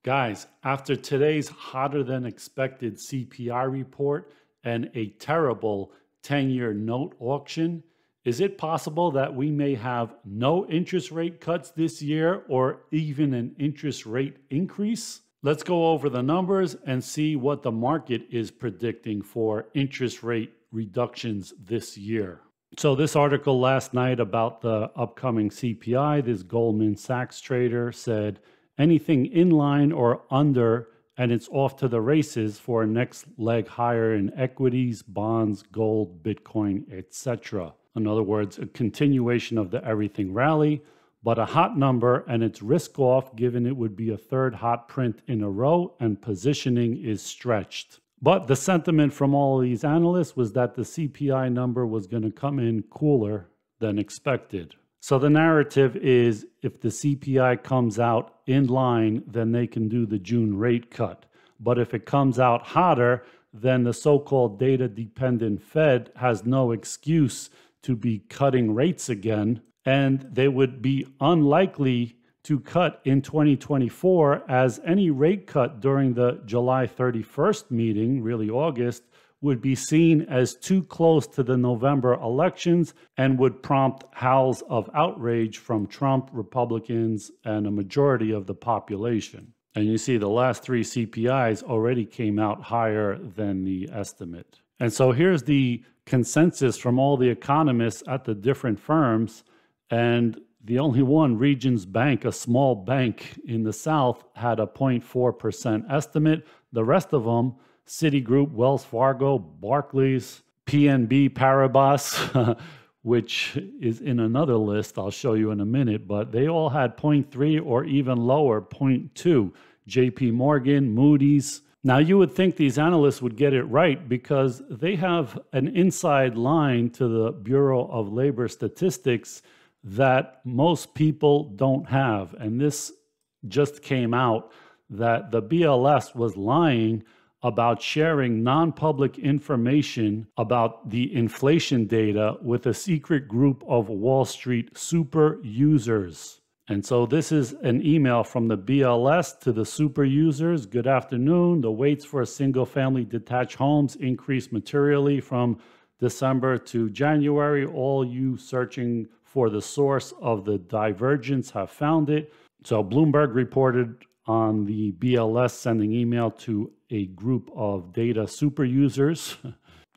Guys, after today's hotter than expected CPI report and a terrible 10-year note auction, is it possible that we may have no interest rate cuts this year or even an interest rate increase? Let's go over the numbers and see what the market is predicting for interest rate reductions this year. So this article last night about the upcoming CPI, this Goldman Sachs trader said, anything in line or under, and it's off to the races for a next leg higher in equities, bonds, gold, Bitcoin, etc. In other words, a continuation of the everything rally, but a hot number, and it's risk off given it would be a third hot print in a row and positioning is stretched. But the sentiment from all of these analysts was that the CPI number was going to come in cooler than expected. So the narrative is if the CPI comes out in line, then they can do the June rate cut. But if it comes out hotter, then the so-called data-dependent Fed has no excuse to be cutting rates again, and they would be unlikely to cut in 2024, as any rate cut during the July 31st meeting, really August, would be seen as too close to the November elections and would prompt howls of outrage from Trump, Republicans, and a majority of the population. And you see the last three CPIs already came out higher than the estimate. And so here's the consensus from all the economists at the different firms, and the only one, Regions Bank, a small bank in the South, had a 0.4% estimate. The rest of them, Citigroup, Wells Fargo, Barclays, PNB Paribas, which is in another list I'll show you in a minute, but they all had 0.3 or even lower, 0.2. JP Morgan, Moody's. Now you would think these analysts would get it right because they have an inside line to the Bureau of Labor Statistics that most people don't have. And this just came out that the BLS was lying about sharing non-public information about the inflation data with a secret group of Wall Street super users. And so this is an email from the BLS to the super users. Good afternoon. The waits for single-family detached homes increased materially from December to January. All you searching for the source of the divergence have found it. So Bloomberg reported on the BLS sending email to a group of data super users.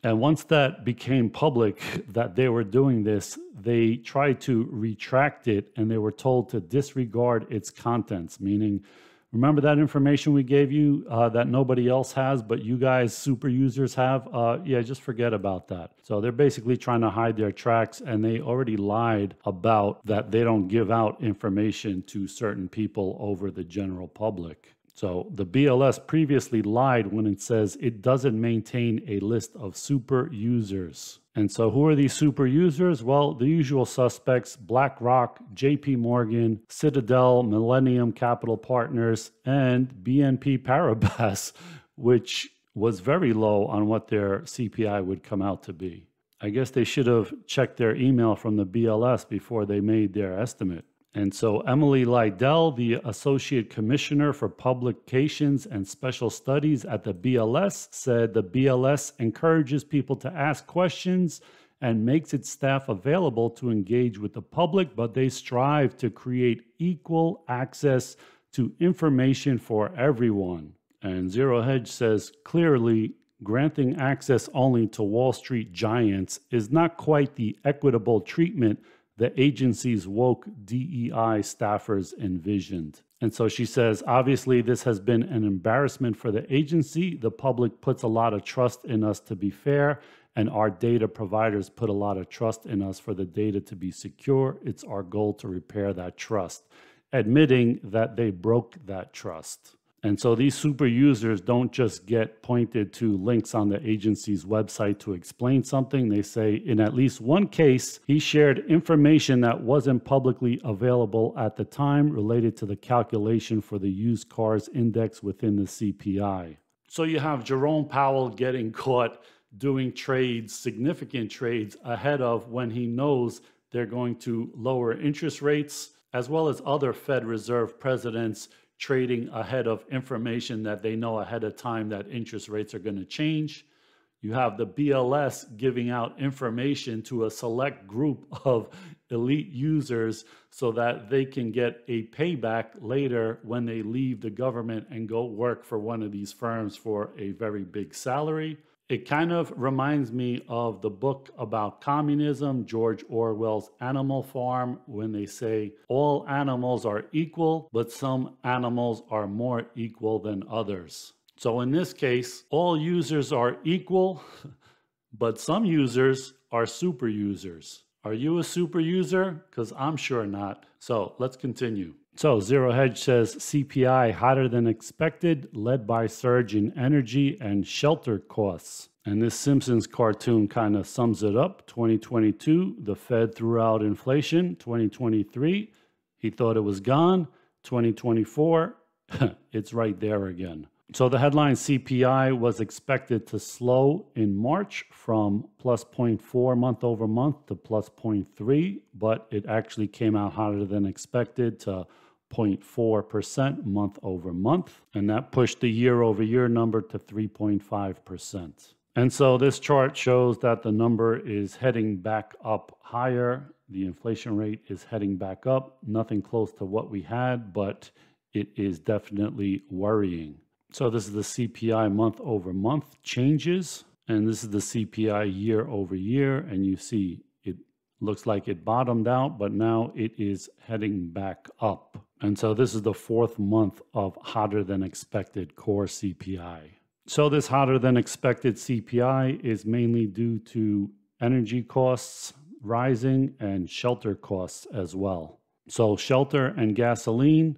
And once that became public that they were doing this, they tried to retract it and they were told to disregard its contents, meaning, remember that information we gave you that nobody else has, but you guys, super users, have? Yeah, just forget about that. So they're basically trying to hide their tracks, and they already lied about that they don't give out information to certain people over the general public. So the BLS previously lied when it says it doesn't maintain a list of super users. And so who are these super users? Well, the usual suspects: BlackRock, JP Morgan, Citadel, Millennium Capital Partners, and BNP Paribas, which was very low on what their CPI would come out to be. I guess they should have checked their email from the BLS before they made their estimate. And so Emily Lydell, the Associate Commissioner for Publications and Special Studies at the BLS, said the BLS encourages people to ask questions and makes its staff available to engage with the public, but they strive to create equal access to information for everyone. And Zero Hedge says, clearly, granting access only to Wall Street giants is not quite the equitable treatment the agency's woke DEI staffers envisioned. And so she says, obviously, this has been an embarrassment for the agency. The public puts a lot of trust in us to be fair, and our data providers put a lot of trust in us for the data to be secure. It's our goal to repair that trust, admitting that they broke that trust. And so these super users don't just get pointed to links on the agency's website to explain something. They say in at least one case, he shared information that wasn't publicly available at the time related to the calculation for the used cars index within the CPI. So you have Jerome Powell getting caught doing trades, significant trades, ahead of when he knows they're going to lower interest rates, as well as other Fed Reserve presidents trading ahead of information that they know ahead of time that interest rates are going to change. You have the BLS giving out information to a select group of elite users so that they can get a payback later when they leave the government and go work for one of these firms for a very big salary. It kind of reminds me of the book about communism, George Orwell's Animal Farm, when they say all animals are equal, but some animals are more equal than others. So in this case, all users are equal, but some users are super users. Are you a super user? Because I'm sure not. So let's continue. So Zero Hedge says CPI hotter than expected, led by surge in energy and shelter costs. And this Simpsons cartoon kind of sums it up. 2022, the Fed threw out inflation. 2023, he thought it was gone. 2024, it's right there again. So the headline CPI was expected to slow in March from plus 0.4 month over month to plus 0.3, but it actually came out hotter than expected to 0.4% month over month, and that pushed the year over year number to 3.5%. And so this chart shows that the number is heading back up higher. The inflation rate is heading back up, nothing close to what we had, but it is definitely worrying. So this is the CPI month over month changes, and this is the CPI year over year, and you see it looks like it bottomed out, but now it is heading back up. And so this is the fourth month of hotter than expected core CPI. So this hotter than expected CPI is mainly due to energy costs rising and shelter costs as well. So shelter and gasoline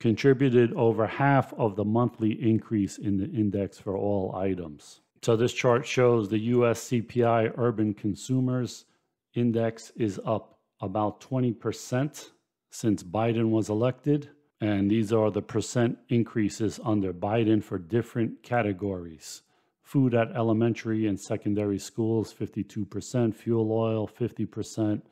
contributed over half of the monthly increase in the index for all items. So this chart shows the US CPI Urban Consumers Index is up about 20% since Biden was elected. And these are the percent increases under Biden for different categories. Food at elementary and secondary schools, 52%, fuel oil, 50%,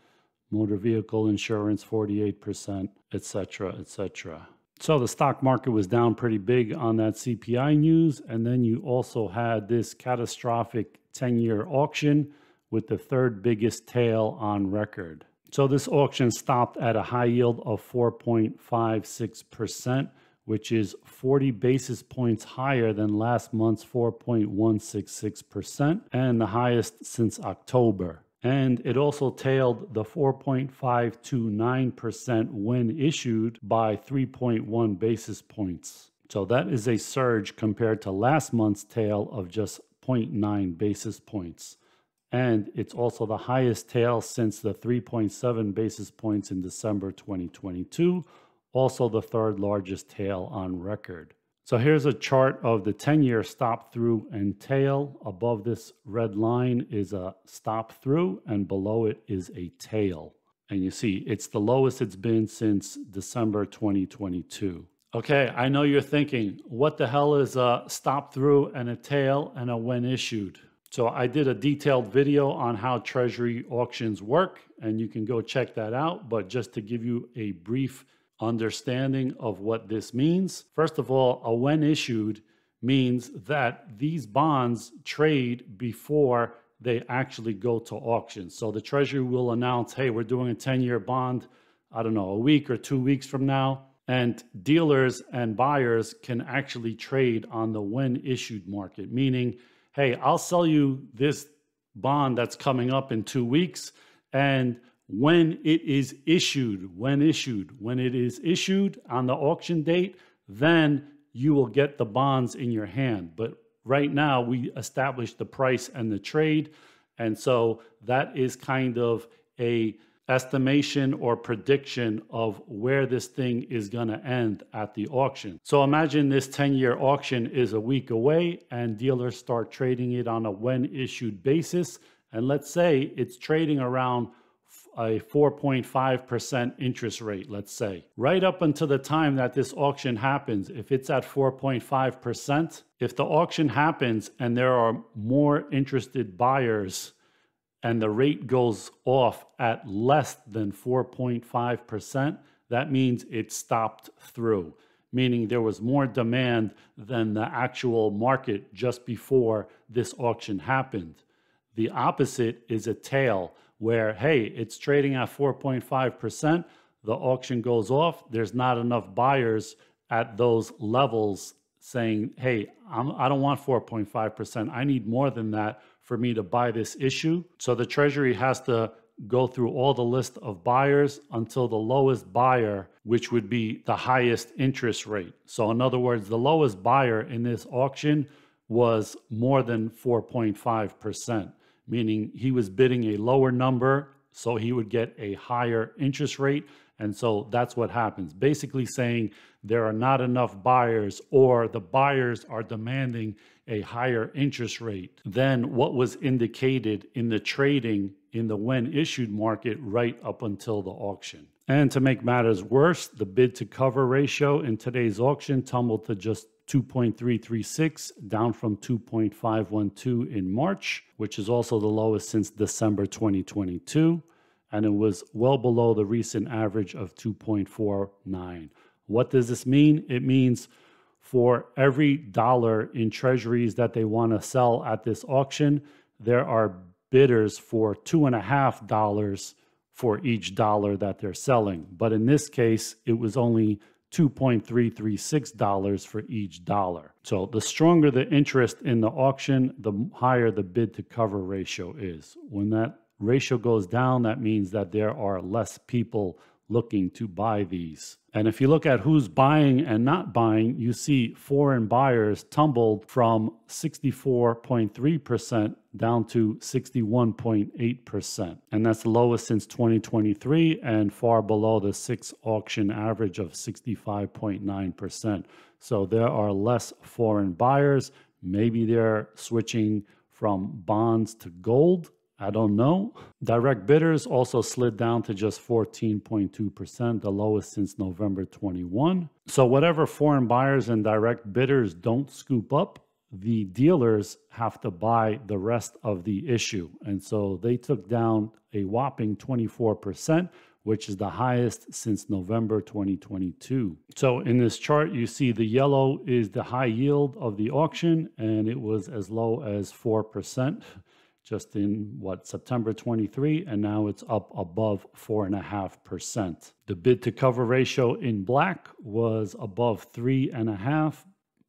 motor vehicle insurance, 48%, etc., etc. So the stock market was down pretty big on that CPI news. And then you also had this catastrophic 10-year auction with the third biggest tail on record. So this auction stopped at a high yield of 4.56%, which is 40 basis points higher than last month's 4.166% and the highest since October. And it also tailed the 4.529% when issued by 3.1 basis points. So that is a surge compared to last month's tail of just 0.9 basis points. And it's also the highest tail since the 3.7 basis points in December 2022, also the third largest tail on record. So here's a chart of the 10-year stop through and tail. Above this red line is a stop through and below it is a tail. And you see it's the lowest it's been since December 2022. Okay, I know you're thinking, what the hell is a stop through and a tail and a when issued? So I did a detailed video on how Treasury auctions work, and you can go check that out. But just to give you a brief understanding of what this means, first of all, a when issued means that these bonds trade before they actually go to auction. So the Treasury will announce, hey, we're doing a 10-year bond, I don't know, a week or 2 weeks from now. And dealers and buyers can actually trade on the when issued market, meaning, hey, I'll sell you this bond that's coming up in 2 weeks. And when it is issued, when it is issued on the auction date, then you will get the bonds in your hand. But right now we established the price and the trade. And so that is kind of a estimation or prediction of where this thing is going to end at the auction. So imagine this 10-year auction is a week away and dealers start trading it on a when issued basis. And let's say it's trading around a 4.5% interest rate, let's say. Right up until the time that this auction happens, if it's at 4.5%, if the auction happens and there are more interested buyers and the rate goes off at less than 4.5%, that means it stopped through. meaning there was more demand than the actual market just before this auction happened. The opposite is a tail where, hey, it's trading at 4.5%, the auction goes off, there's not enough buyers at those levels saying, hey, I don't want 4.5%, I need more than that for me to buy this issue. So the Treasury has to go through all the list of buyers until the lowest buyer, which would be the highest interest rate. So in other words, the lowest buyer in this auction was more than 4.5%, meaning he was bidding a lower number, so he would get a higher interest rate. And so that's what happens. Basically saying there are not enough buyers, or the buyers are demanding a higher interest rate than what was indicated in the trading in the when issued market right up until the auction. And to make matters worse, the bid to cover ratio in today's auction tumbled to just 2.336, down from 2.512 in March, which is also the lowest since December 2022. And it was well below the recent average of 2.49. What does this mean? It means for every dollar in treasuries that they want to sell at this auction, there are bidders for $2.50 for each dollar that they're selling. But in this case, it was only $2.336 for each dollar. So the stronger the interest in the auction, the higher the bid to cover ratio is. When that ratio goes down, that means that there are less people looking to buy these. And if you look at who's buying and not buying, you see foreign buyers tumbled from 64.3% down to 61.8%. And that's the lowest since 2023 and far below the 6 auction average of 65.9%. So there are less foreign buyers. Maybe they're switching from bonds to gold. I don't know. Direct bidders also slid down to just 14.2%, the lowest since November 21. So whatever foreign buyers and direct bidders don't scoop up, the dealers have to buy the rest of the issue. And so they took down a whopping 24%, which is the highest since November 2022. So in this chart, you see the yellow is the high yield of the auction, and it was as low as 4%. Just in September 23, and now it's up above 4.5%. The bid to cover ratio in black was above 3.5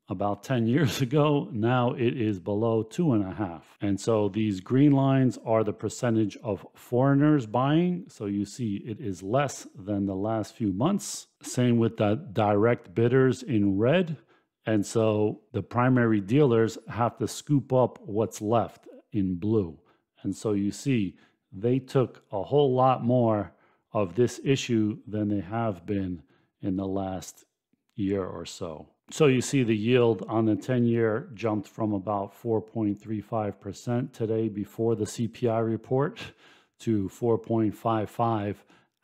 about 10 years ago. Now it is below 2.5. And so these green lines are the percentage of foreigners buying. So you see it is less than the last few months. Same with the direct bidders in red. And so the primary dealers have to scoop up what's left in blue. And so you see they took a whole lot more of this issue than they have been in the last year or so. So you see the yield on the 10-year jumped from about 4.35% today before the CPI report to 4.55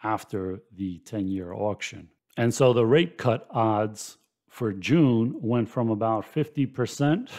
after the 10-year auction. And so the rate cut odds for June went from about 50%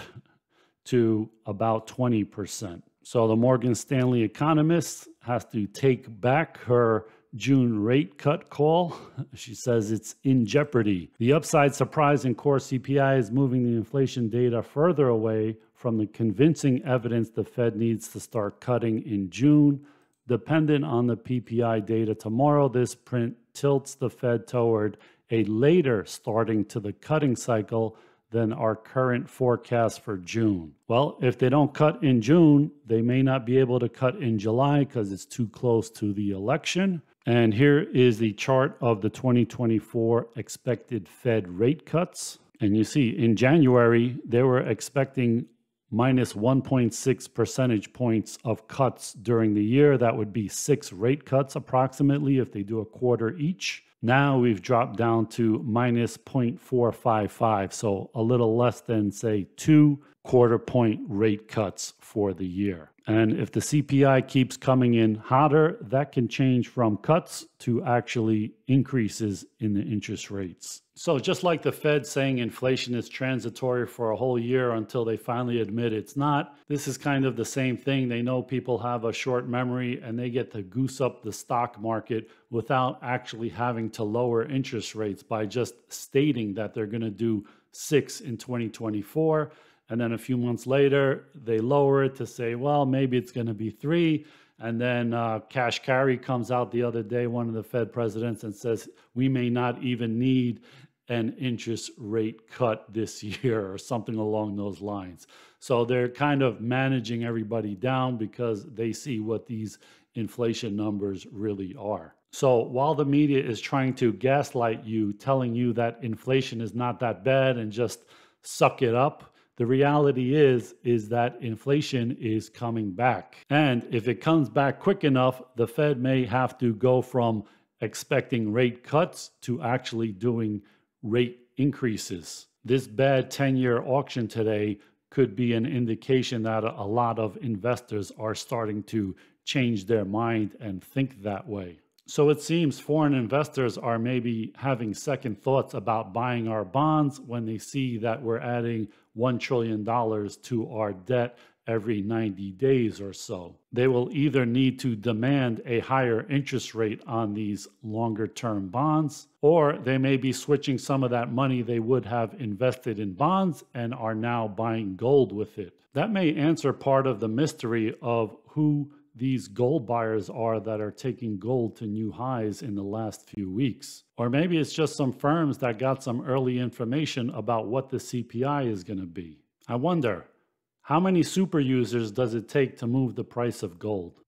to about 20%. So the Morgan Stanley economist has to take back her June rate cut call. She says it's in jeopardy. The upside surprise in core CPI is moving the inflation data further away from the convincing evidence the Fed needs to start cutting in June. Dependent on the PPI data tomorrow, this print tilts the Fed toward a later starting to the cutting cycle than our current forecast for June. Well, if they don't cut in June, they may not be able to cut in July because it's too close to the election. And here is the chart of the 2024 expected Fed rate cuts. And you see in January, they were expecting minus 1.6 percentage points of cuts during the year. That would be 6 rate cuts approximately if they do a quarter each. Now we've dropped down to minus 0.455, so a little less than, say, 2 quarter point rate cuts for the year. And if the CPI keeps coming in hotter, that can change from cuts to actually increases in the interest rates. So just like the Fed saying inflation is transitory for a whole year until they finally admit it's not, this is kind of the same thing. They know people have a short memory and they get to goose up the stock market without actually having to lower interest rates by just stating that they're going to do 6 in 2024. And then a few months later, they lower it to say, well, maybe it's going to be 3. And then Cash Carey comes out the other day, one of the Fed presidents, and says, we may not even need an interest rate cut this year or something along those lines. So they're kind of managing everybody down because they see what these inflation numbers really are. So while the media is trying to gaslight you, telling you that inflation is not that bad and just suck it up, the reality is that inflation is coming back. And if it comes back quick enough, the Fed may have to go from expecting rate cuts to actually doing rate increases. This bad 10-year auction today could be an indication that a lot of investors are starting to change their mind and think that way. So it seems foreign investors are maybe having second thoughts about buying our bonds when they see that we're adding $1 trillion to our debt every 90 days or so. They will either need to demand a higher interest rate on these longer term bonds, or they may be switching some of that money they would have invested in bonds and are now buying gold with it. That may answer part of the mystery of who these gold buyers are that are taking gold to new highs in the last few weeks. Or maybe it's just some firms that got some early information about what the CPI is going to be. I wonder, how many super users does it take to move the price of gold?